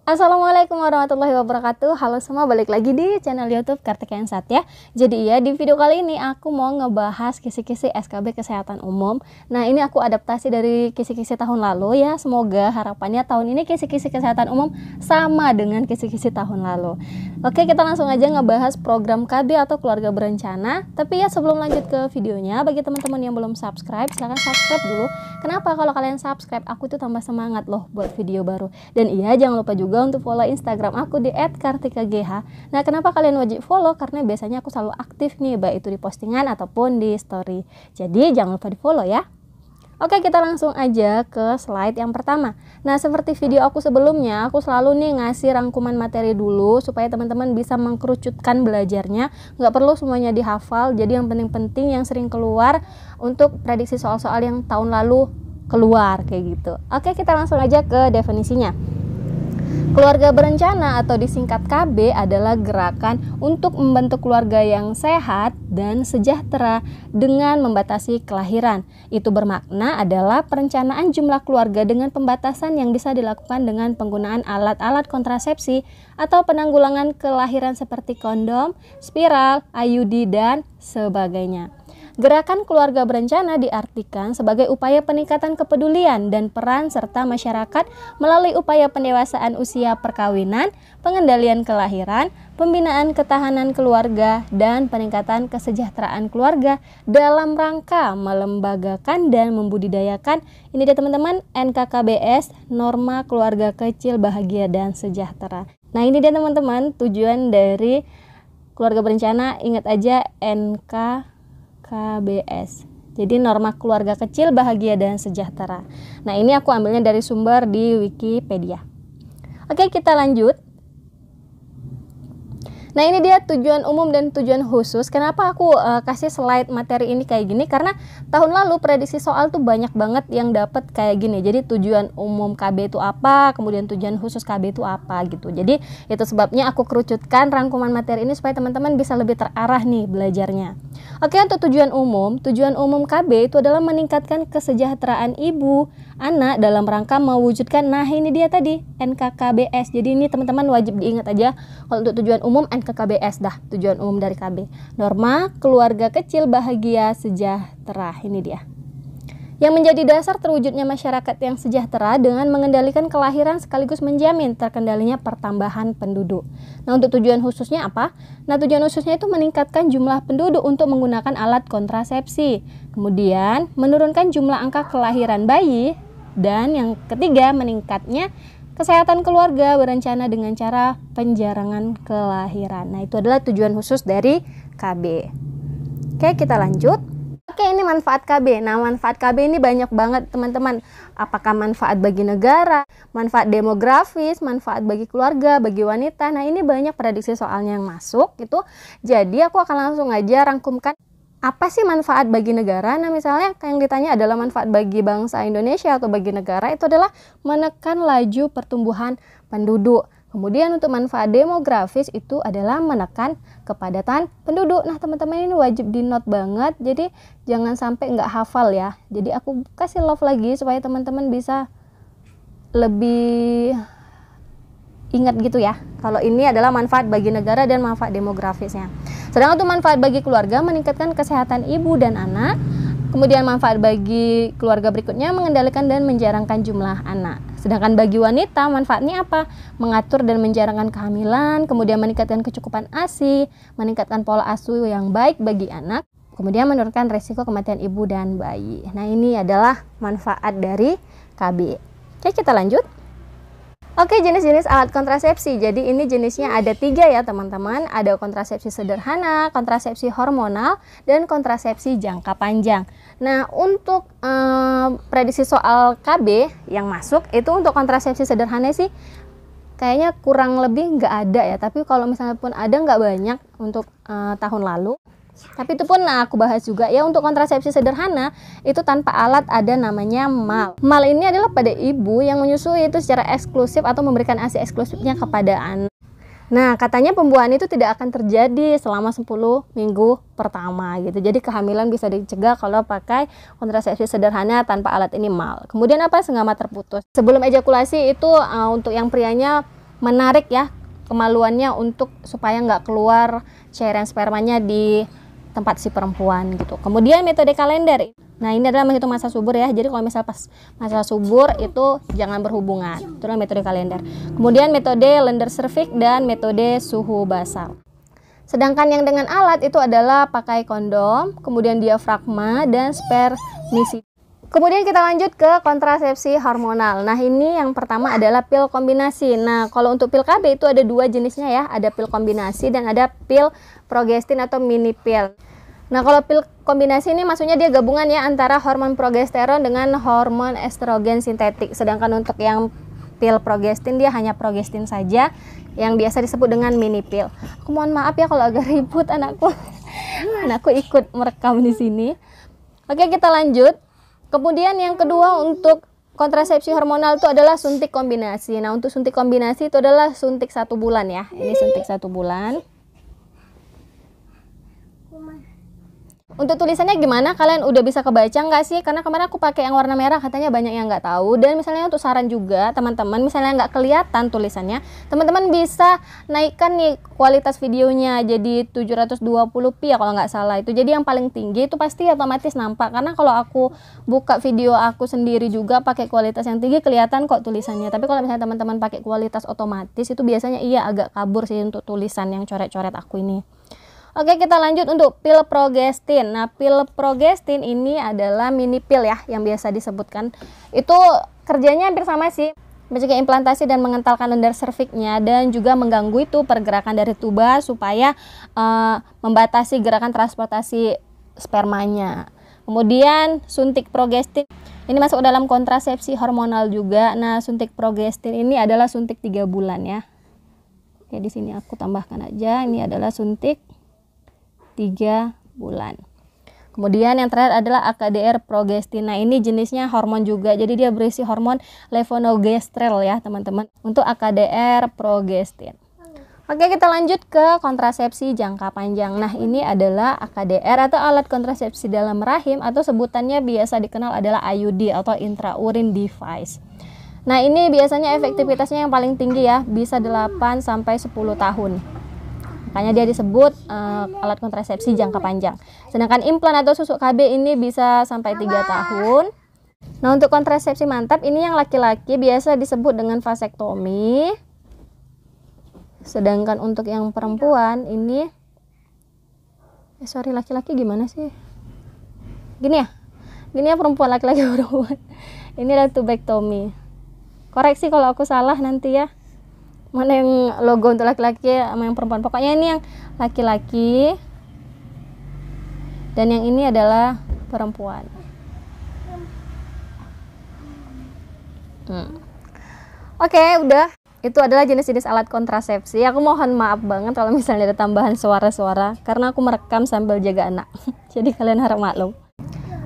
Assalamualaikum warahmatullahi wabarakatuh. Halo semua, balik lagi di channel YouTube Kartika Insat ya. Jadi ya, di video kali ini aku mau ngebahas kisi-kisi SKB Kesehatan Umum. Nah, ini aku adaptasi dari kisi-kisi tahun lalu ya. Semoga harapannya tahun ini kisi-kisi kesehatan umum sama dengan kisi-kisi tahun lalu. Oke, kita langsung aja ngebahas program KB atau keluarga berencana. Tapi ya, sebelum lanjut ke videonya, bagi teman-teman yang belum subscribe, silahkan subscribe dulu. Kenapa? Kalau kalian subscribe, aku tuh tambah semangat loh buat video baru. Dan iya, jangan lupa juga untuk follow Instagram aku di @kartikagh. Nah, kenapa kalian wajib follow? Karena biasanya aku selalu aktif nih, baik itu di postingan ataupun di story. Jadi jangan lupa di follow ya. Oke, kita langsung aja ke slide yang pertama. Nah, seperti video aku sebelumnya, aku selalu nih ngasih rangkuman materi dulu supaya teman-teman bisa mengkerucutkan belajarnya. Nggak perlu semuanya dihafal, jadi yang penting-penting yang sering keluar untuk prediksi soal-soal yang tahun lalu keluar kayak gitu. Oke, kita langsung aja ke definisinya. Keluarga berencana atau disingkat KB adalah gerakan untuk membentuk keluarga yang sehat dan sejahtera dengan membatasi kelahiran. Itu bermakna adalah perencanaan jumlah keluarga dengan pembatasan yang bisa dilakukan dengan penggunaan alat-alat kontrasepsi atau penanggulangan kelahiran seperti kondom, spiral, IUD, dan sebagainya. Gerakan keluarga berencana diartikan sebagai upaya peningkatan kepedulian dan peran serta masyarakat melalui upaya pendewasaan usia perkawinan, pengendalian kelahiran, pembinaan ketahanan keluarga, dan peningkatan kesejahteraan keluarga dalam rangka melembagakan dan membudidayakan, ini dia teman-teman, NKKBS, Norma Keluarga Kecil Bahagia dan Sejahtera. Nah, ini dia teman-teman tujuan dari keluarga berencana, ingat aja NKKBS. Jadi norma keluarga kecil bahagia dan sejahtera. Nah, ini aku ambilnya dari sumber di Wikipedia. Oke, kita lanjut. Nah, ini dia tujuan umum dan tujuan khusus. Kenapa aku kasih slide materi ini kayak gini? Karena tahun lalu prediksi soal tuh banyak banget yang dapat kayak gini. Jadi tujuan umum KB itu apa, kemudian tujuan khusus KB itu apa gitu. Jadi itu sebabnya aku kerucutkan rangkuman materi ini supaya teman-teman bisa lebih terarah nih belajarnya. Oke, untuk tujuan umum KB itu adalah meningkatkan kesejahteraan ibu, anak dalam rangka mewujudkan, nah ini dia tadi, NKKBS. Jadi ini teman-teman wajib diingat aja kalau untuk tujuan umum NKKBS dah, tujuan umum dari KB. Norma Keluarga Kecil Bahagia Sejahtera, ini dia. Yang menjadi dasar terwujudnya masyarakat yang sejahtera dengan mengendalikan kelahiran sekaligus menjamin terkendalinya pertambahan penduduk. Nah, untuk tujuan khususnya apa? Nah, tujuan khususnya itu meningkatkan jumlah penduduk untuk menggunakan alat kontrasepsi. Kemudian, menurunkan jumlah angka kelahiran bayi. Dan yang ketiga, meningkatnya kesehatan keluarga berencana dengan cara penjarangan kelahiran. Nah, itu adalah tujuan khusus dari KB. Oke, kita lanjut. Oke, ini manfaat KB. Nah, manfaat KB ini banyak banget teman-teman. Apakah manfaat bagi negara, manfaat demografis, manfaat bagi keluarga, bagi wanita. Nah, ini banyak prediksi soalnya yang masuk gitu. Jadi aku akan langsung aja rangkumkan apa sih manfaat bagi negara. Nah, misalnya yang ditanya adalah manfaat bagi bangsa Indonesia atau bagi negara, itu adalah menekan laju pertumbuhan penduduk. Kemudian untuk manfaat demografis itu adalah menekan kepadatan penduduk. Nah, teman-teman ini wajib di note banget, jadi jangan sampai nggak hafal ya. Jadi aku kasih love lagi supaya teman-teman bisa lebih ingat gitu ya. Kalau ini adalah manfaat bagi negara dan manfaat demografisnya. Sedangkan untuk manfaat bagi keluarga meningkatkan kesehatan ibu dan anak. Kemudian manfaat bagi keluarga berikutnya mengendalikan dan menjarangkan jumlah anak. Sedangkan bagi wanita manfaatnya apa? Mengatur dan menjarangkan kehamilan, kemudian meningkatkan kecukupan ASI, meningkatkan pola asuh yang baik bagi anak, kemudian menurunkan resiko kematian ibu dan bayi. Nah, ini adalah manfaat dari KB. Oke, kita lanjut. Oke, jenis-jenis alat kontrasepsi. Jadi ini jenisnya ada 3 ya teman-teman. Ada kontrasepsi sederhana, kontrasepsi hormonal, dan kontrasepsi jangka panjang. Nah, untuk prediksi soal KB yang masuk itu untuk kontrasepsi sederhana sih kayaknya kurang lebih nggak ada ya. Tapi kalau misalnya pun ada, nggak banyak untuk tahun lalu. Tapi itu pun aku bahas juga ya. Untuk kontrasepsi sederhana itu tanpa alat ada namanya MAL. MAL ini adalah pada ibu yang menyusui itu secara eksklusif atau memberikan ASI eksklusifnya kepada anak. Nah, katanya pembuahan itu tidak akan terjadi selama 10 minggu pertama gitu. Jadi kehamilan bisa dicegah kalau pakai kontrasepsi sederhana tanpa alat ini MAL. Kemudian apa? Senggama terputus. Sebelum ejakulasi itu untuk yang prianya menarik ya kemaluannya untuk supaya nggak keluar cairan spermanya di tempat si perempuan gitu. Kemudian metode kalender. Nah, ini adalah menghitung masa subur ya. Jadi kalau misal pas masa subur itu jangan berhubungan. Itu adalah metode kalender. Kemudian metode lender cervix dan metode suhu basal. Sedangkan yang dengan alat itu adalah pakai kondom, kemudian diafragma dan spermicide. Kemudian kita lanjut ke kontrasepsi hormonal. Nah, ini yang pertama adalah pil kombinasi. Nah, kalau untuk pil KB itu ada dua jenisnya ya. Ada pil kombinasi dan ada pil progestin atau mini pil. Nah, kalau pil kombinasi ini maksudnya dia gabungan ya antara hormon progesteron dengan hormon estrogen sintetik. Sedangkan untuk yang pil progestin dia hanya progestin saja yang biasa disebut dengan mini pil. Aku mohon maaf ya kalau agak ribut anakku. Anakku ikut merekam di sini. Oke, kita lanjut. Kemudian yang kedua untuk kontrasepsi hormonal itu adalah suntik kombinasi. Nah, untuk suntik kombinasi itu adalah suntik 1 bulan ya. Ini suntik 1 bulan. Untuk tulisannya gimana? Kalian udah bisa kebaca nggak sih? Karena kemarin aku pakai yang warna merah, katanya banyak yang nggak tahu. Dan misalnya untuk saran juga, teman-teman, misalnya nggak kelihatan tulisannya, teman-teman bisa naikkan nih kualitas videonya jadi 720p ya kalau nggak salah itu. Jadi yang paling tinggi itu pasti otomatis nampak. Karena kalau aku buka video aku sendiri juga pakai kualitas yang tinggi kelihatan kok tulisannya. Tapi kalau misalnya teman-teman pakai kualitas otomatis itu biasanya iya agak kabur sih untuk tulisan yang coret-coret aku ini. Oke, kita lanjut untuk pil progestin. Nah, pil progestin ini adalah mini pil ya yang biasa disebutkan. Itu kerjanya hampir sama sih, mencegah implantasi dan mengentalkan lender serviksnya dan juga mengganggu itu pergerakan dari tuba supaya membatasi gerakan transportasi spermanya. Kemudian suntik progestin ini masuk dalam kontrasepsi hormonal juga. Nah, suntik progestin ini adalah suntik 3 bulan ya. Oke, di sini aku tambahkan aja. Ini adalah suntik 3 bulan. Kemudian yang terakhir adalah AKDR progestin. Nah, ini jenisnya hormon juga. Jadi dia berisi hormon levonorgestrel ya, teman-teman. Untuk AKDR progestin. Oke, kita lanjut ke kontrasepsi jangka panjang. Nah, ini adalah AKDR atau alat kontrasepsi dalam rahim atau sebutannya biasa dikenal adalah IUD atau intrauterine device. Nah, ini biasanya efektivitasnya yang paling tinggi ya, bisa 8 sampai 10 tahun. Makanya dia disebut alat kontrasepsi jangka panjang. Sedangkan implan atau susuk KB ini bisa sampai 3 tahun. Nah, untuk kontrasepsi mantap ini yang laki-laki biasa disebut dengan vasektomi. Sedangkan untuk yang perempuan ini laki-laki gimana sih? Gini ya perempuan, laki-laki perempuan. Ini adalah tubektomi. Koreksi kalau aku salah nanti ya. Mana yang logo untuk laki-laki sama yang perempuan. Pokoknya ini yang laki-laki dan yang ini adalah perempuan. Oke, udah. Itu adalah jenis-jenis alat kontrasepsi. Aku mohon maaf banget kalau misalnya ada tambahan suara-suara karena aku merekam sambil jaga anak. Jadi kalian harap maklum.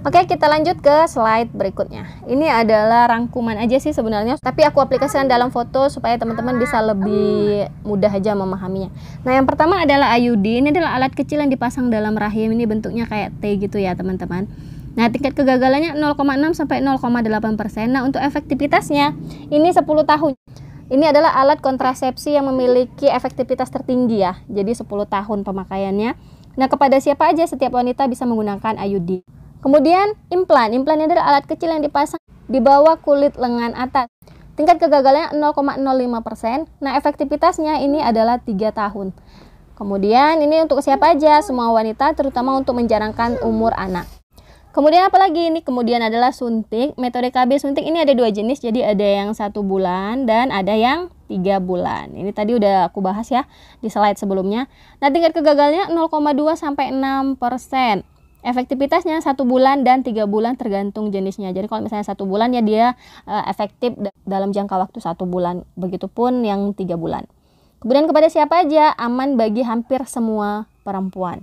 Oke, kita lanjut ke slide berikutnya. Ini adalah rangkuman aja sih sebenarnya, tapi aku aplikasikan dalam foto supaya teman-teman bisa lebih mudah aja memahaminya. Nah, yang pertama adalah IUD. Ini adalah alat kecil yang dipasang dalam rahim. Ini bentuknya kayak T gitu ya, teman-teman. Nah, tingkat kegagalannya 0,6 sampai 0,8%. Nah, untuk efektivitasnya ini 10 tahun. Ini adalah alat kontrasepsi yang memiliki efektivitas tertinggi ya. Jadi 10 tahun pemakaiannya. Nah, kepada siapa aja setiap wanita bisa menggunakan IUD. Kemudian implan. Implan adalah alat kecil yang dipasang di bawah kulit lengan atas. Tingkat kegagalannya 0,05%. Nah, efektivitasnya ini adalah 3 tahun. Kemudian ini untuk siapa aja? Semua wanita, terutama untuk menjarangkan umur anak. Kemudian apalagi ini? Kemudian adalah suntik. Metode KB suntik ini ada 2 jenis. Jadi ada yang 1 bulan dan ada yang 3 bulan. Ini tadi udah aku bahas ya di slide sebelumnya. Nah, tingkat kegagalannya 0,2 sampai 6%. Efektivitasnya 1 bulan dan 3 bulan tergantung jenisnya. Jadi kalau misalnya 1 bulan ya dia efektif dalam jangka waktu 1 bulan. Begitupun yang 3 bulan. Kemudian kepada siapa aja? Aman bagi hampir semua perempuan.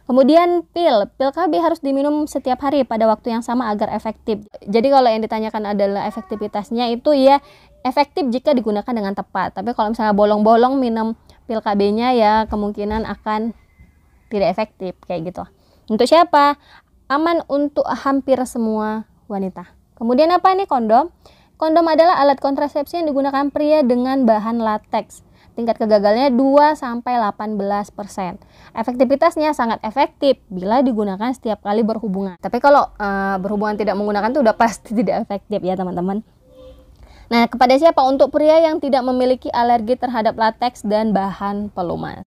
Kemudian pil KB harus diminum setiap hari pada waktu yang sama agar efektif. Jadi kalau yang ditanyakan adalah efektivitasnya itu ya efektif jika digunakan dengan tepat. Tapi kalau misalnya bolong-bolong minum pil KB-nya ya kemungkinan akan tidak efektif kayak gitu. Untuk siapa? Aman untuk hampir semua wanita. Kemudian apa nih? Kondom. Kondom adalah alat kontrasepsi yang digunakan pria dengan bahan lateks. Tingkat kegagalannya 2-18%. Efektivitasnya sangat efektif bila digunakan setiap kali berhubungan. Tapi kalau berhubungan tidak menggunakan itu udah pasti tidak efektif ya teman-teman. Nah, kepada siapa? Untuk pria yang tidak memiliki alergi terhadap lateks dan bahan pelumas.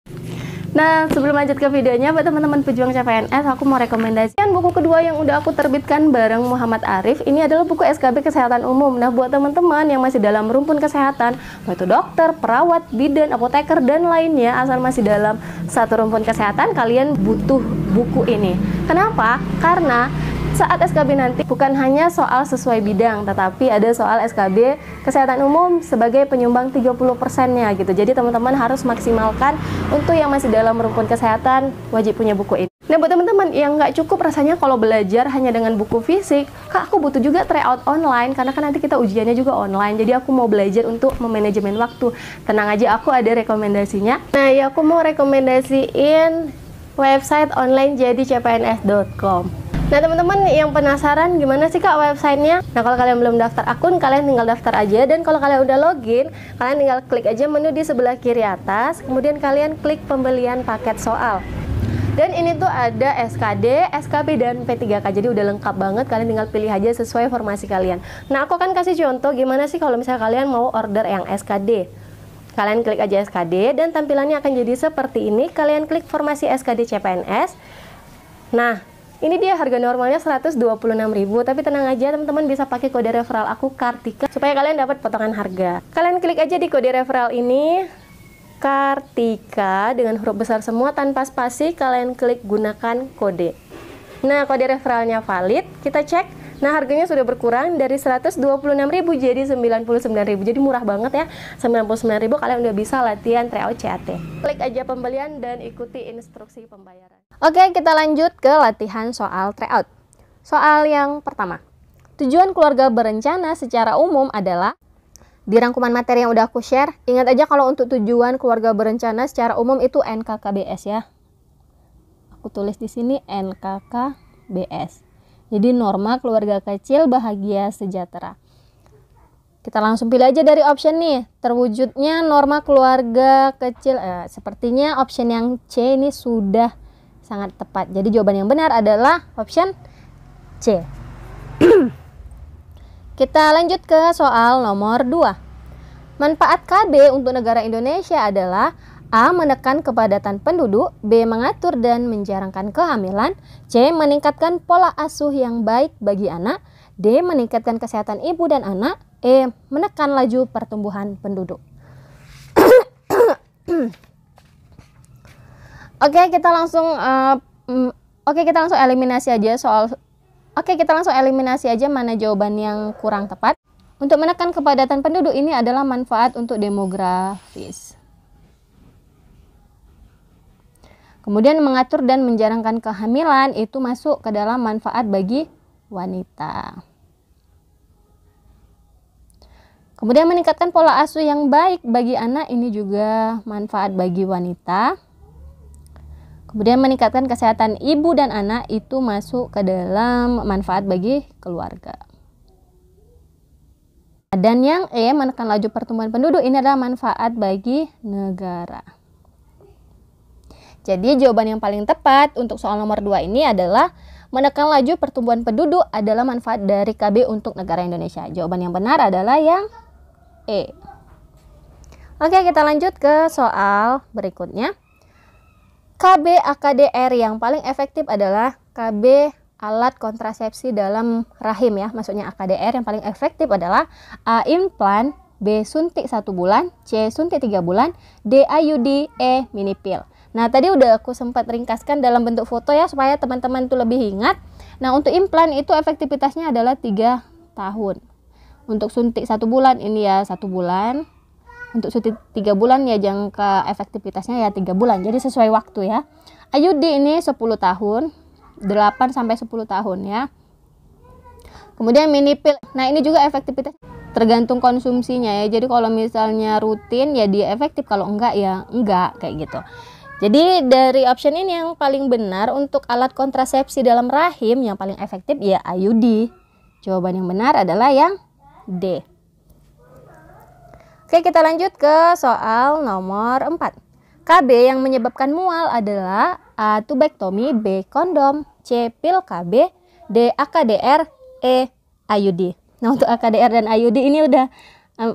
Nah, sebelum lanjut ke videonya, buat teman-teman pejuang CPNS, aku mau rekomendasikan buku kedua yang udah aku terbitkan bareng Muhammad Arif. Ini adalah buku SKB Kesehatan Umum. Nah, buat teman-teman yang masih dalam rumpun kesehatan, mau itu dokter, perawat, bidan, apoteker, dan lainnya, asal masih dalam satu rumpun kesehatan, kalian butuh buku ini. Kenapa? Karena saat SKB nanti bukan hanya soal sesuai bidang, tetapi ada soal SKB Kesehatan Umum sebagai penyumbang 30%-nya gitu. Jadi teman-teman harus maksimalkan untuk yang masih dalam rumpun kesehatan, wajib punya buku ini. Nah, buat teman-teman yang nggak cukup rasanya kalau belajar hanya dengan buku fisik, Kak, aku butuh juga tryout online, karena kan nanti kita ujiannya juga online. Jadi aku mau belajar untuk memanajemen waktu. Tenang aja, aku ada rekomendasinya. Nah, ya aku mau rekomendasiin website online jadi cpns.com. Nah, teman-teman yang penasaran gimana sih Kak websitenya? Nah, kalau kalian belum daftar akun, kalian tinggal daftar aja. Dan kalau kalian udah login, kalian tinggal klik aja menu di sebelah kiri atas. Kemudian kalian klik pembelian paket soal. Dan ini tuh ada SKD, SKB, dan P3K. Jadi udah lengkap banget, kalian tinggal pilih aja sesuai formasi kalian. Nah, aku akan kasih contoh gimana sih kalau misalnya kalian mau order yang SKD. Kalian klik aja SKD dan tampilannya akan jadi seperti ini. Kalian klik formasi SKD CPNS. Nah, ini dia harga normalnya 126.000, tapi tenang aja teman-teman, bisa pakai kode referral aku Kartika supaya kalian dapat potongan harga. Kalian klik aja di kode referral ini Kartika dengan huruf besar semua tanpa spasi, kalian klik gunakan kode. Nah, kode referralnya valid, kita cek. Nah, harganya sudah berkurang dari 126.000 jadi 99.000. Jadi murah banget ya. 99.000 kalian udah bisa latihan tryout CAT. Klik aja pembelian dan ikuti instruksi pembayaran. Oke, kita lanjut ke latihan soal tryout. Soal yang pertama. Tujuan keluarga berencana secara umum adalah, di rangkuman materi yang udah aku share, ingat aja kalau untuk tujuan keluarga berencana secara umum itu NKKBS ya. Aku tulis di sini NKKBS. Jadi norma keluarga kecil bahagia sejahtera. Kita langsung pilih aja dari option nih. Terwujudnya norma keluarga kecil. Sepertinya option yang C ini sudah sangat tepat. Jadi jawaban yang benar adalah option C. Kita lanjut ke soal nomor 2. Manfaat KB untuk negara Indonesia adalah A. Menekan kepadatan penduduk, B. Mengatur dan menjarangkan kehamilan, C. Meningkatkan pola asuh yang baik bagi anak, D. Meningkatkan kesehatan ibu dan anak, E. Menekan laju pertumbuhan penduduk. Oke, kita langsung eliminasi aja kita langsung eliminasi aja mana jawaban yang kurang tepat. Untuk menekan kepadatan penduduk ini adalah manfaat untuk demografis. Kemudian mengatur dan menjarangkan kehamilan itu masuk ke dalam manfaat bagi wanita. Kemudian meningkatkan pola asuh yang baik bagi anak ini juga manfaat bagi wanita. Kemudian meningkatkan kesehatan ibu dan anak itu masuk ke dalam manfaat bagi keluarga. Dan yang E, menekan laju pertumbuhan penduduk, ini adalah manfaat bagi negara. Jadi jawaban yang paling tepat untuk soal nomor 2 ini adalah menekan laju pertumbuhan penduduk adalah manfaat dari KB untuk negara Indonesia. Jawaban yang benar adalah yang E. Oke, kita lanjut ke soal berikutnya. KB AKDR yang paling efektif adalah KB alat kontrasepsi dalam rahim ya. Maksudnya AKDR yang paling efektif adalah A. Implan, B. Suntik 1 bulan, C. Suntik 3 bulan, D. IUD, E. Mini pill. Nah, tadi udah aku sempat ringkaskan dalam bentuk foto ya, supaya teman-teman tuh lebih ingat. Nah, untuk implan itu efektivitasnya adalah 3 tahun. Untuk suntik 1 bulan ini ya 1 bulan. Untuk suntik 3 bulan ya jangka efektivitasnya ya 3 bulan. Jadi sesuai waktu ya. IUD ini 10 tahun, 8 sampai 10 tahun ya. Kemudian mini pill. Nah, ini juga efektivitas tergantung konsumsinya ya. Jadi kalau misalnya rutin ya dia efektif, kalau enggak ya enggak kayak gitu. Jadi dari option ini yang paling benar untuk alat kontrasepsi dalam rahim yang paling efektif ya IUD. Jawaban yang benar adalah yang D. Oke, kita lanjut ke soal nomor 4. KB yang menyebabkan mual adalah A. Tubektomi, B. Kondom, C. Pil KB, D. AKDR, E. IUD. Nah, untuk AKDR dan IUD ini udah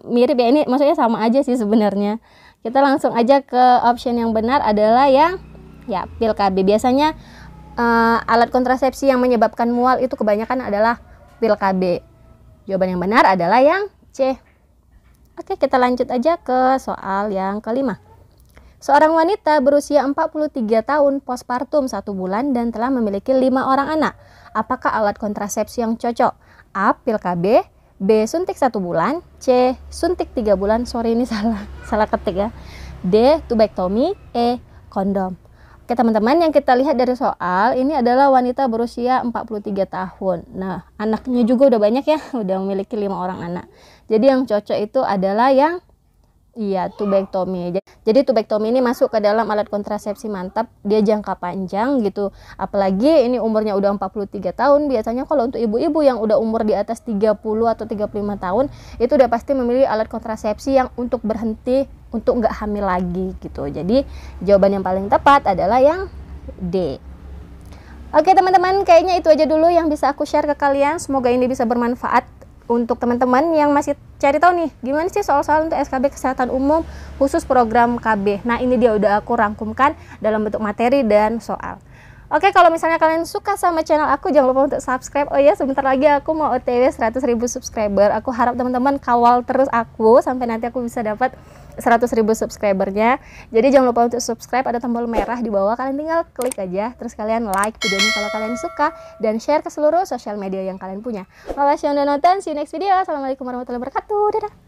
mirip ya, ini maksudnya sama aja sih sebenarnya. Kita langsung aja ke option yang benar adalah yang ya pil KB. Biasanya alat kontrasepsi yang menyebabkan mual itu kebanyakan adalah pil KB. Jawaban yang benar adalah yang C. Oke, kita lanjut aja ke soal yang kelima. Seorang wanita berusia 43 tahun postpartum 1 bulan dan telah memiliki 5 orang anak. Apakah alat kontrasepsi yang cocok? A. Pil KB, B. Suntik 1 bulan, C. Suntik 3 bulan, sorry ini salah ketik ya, D. Tubektomi, E. Kondom. Oke teman-teman, yang kita lihat dari soal ini adalah wanita berusia 43 tahun. Nah, anaknya juga udah banyak ya, udah memiliki 5 orang anak. Jadi yang cocok itu adalah yang tubektomi. Jadi tubektomi ini masuk ke dalam alat kontrasepsi mantap, dia jangka panjang gitu. Apalagi ini umurnya udah 43 tahun. Biasanya kalau untuk ibu-ibu yang udah umur di atas 30 atau 35 tahun, itu udah pasti memilih alat kontrasepsi yang untuk berhenti, untuk nggak hamil lagi gitu. Jadi jawaban yang paling tepat adalah yang D. Oke teman-teman, kayaknya itu aja dulu yang bisa aku share ke kalian. Semoga ini bisa bermanfaat untuk teman-teman yang masih cari tahu nih gimana sih soal-soal untuk SKB Kesehatan Umum khusus program KB. Nah, ini dia udah aku rangkumkan dalam bentuk materi dan soal. Oke, kalau misalnya kalian suka sama channel aku, jangan lupa untuk subscribe. Oh ya, sebentar lagi aku mau OTW 100.000 subscriber. Aku harap teman-teman kawal terus aku sampai nanti aku bisa dapat 100.000 subscribernya. Jadi jangan lupa untuk subscribe, ada tombol merah di bawah, kalian tinggal klik aja, terus kalian like video ini kalau kalian suka, dan share ke seluruh sosial media yang kalian punya. Makasih yang udah nonton, see you next video. Assalamualaikum warahmatullahi wabarakatuh, dadah.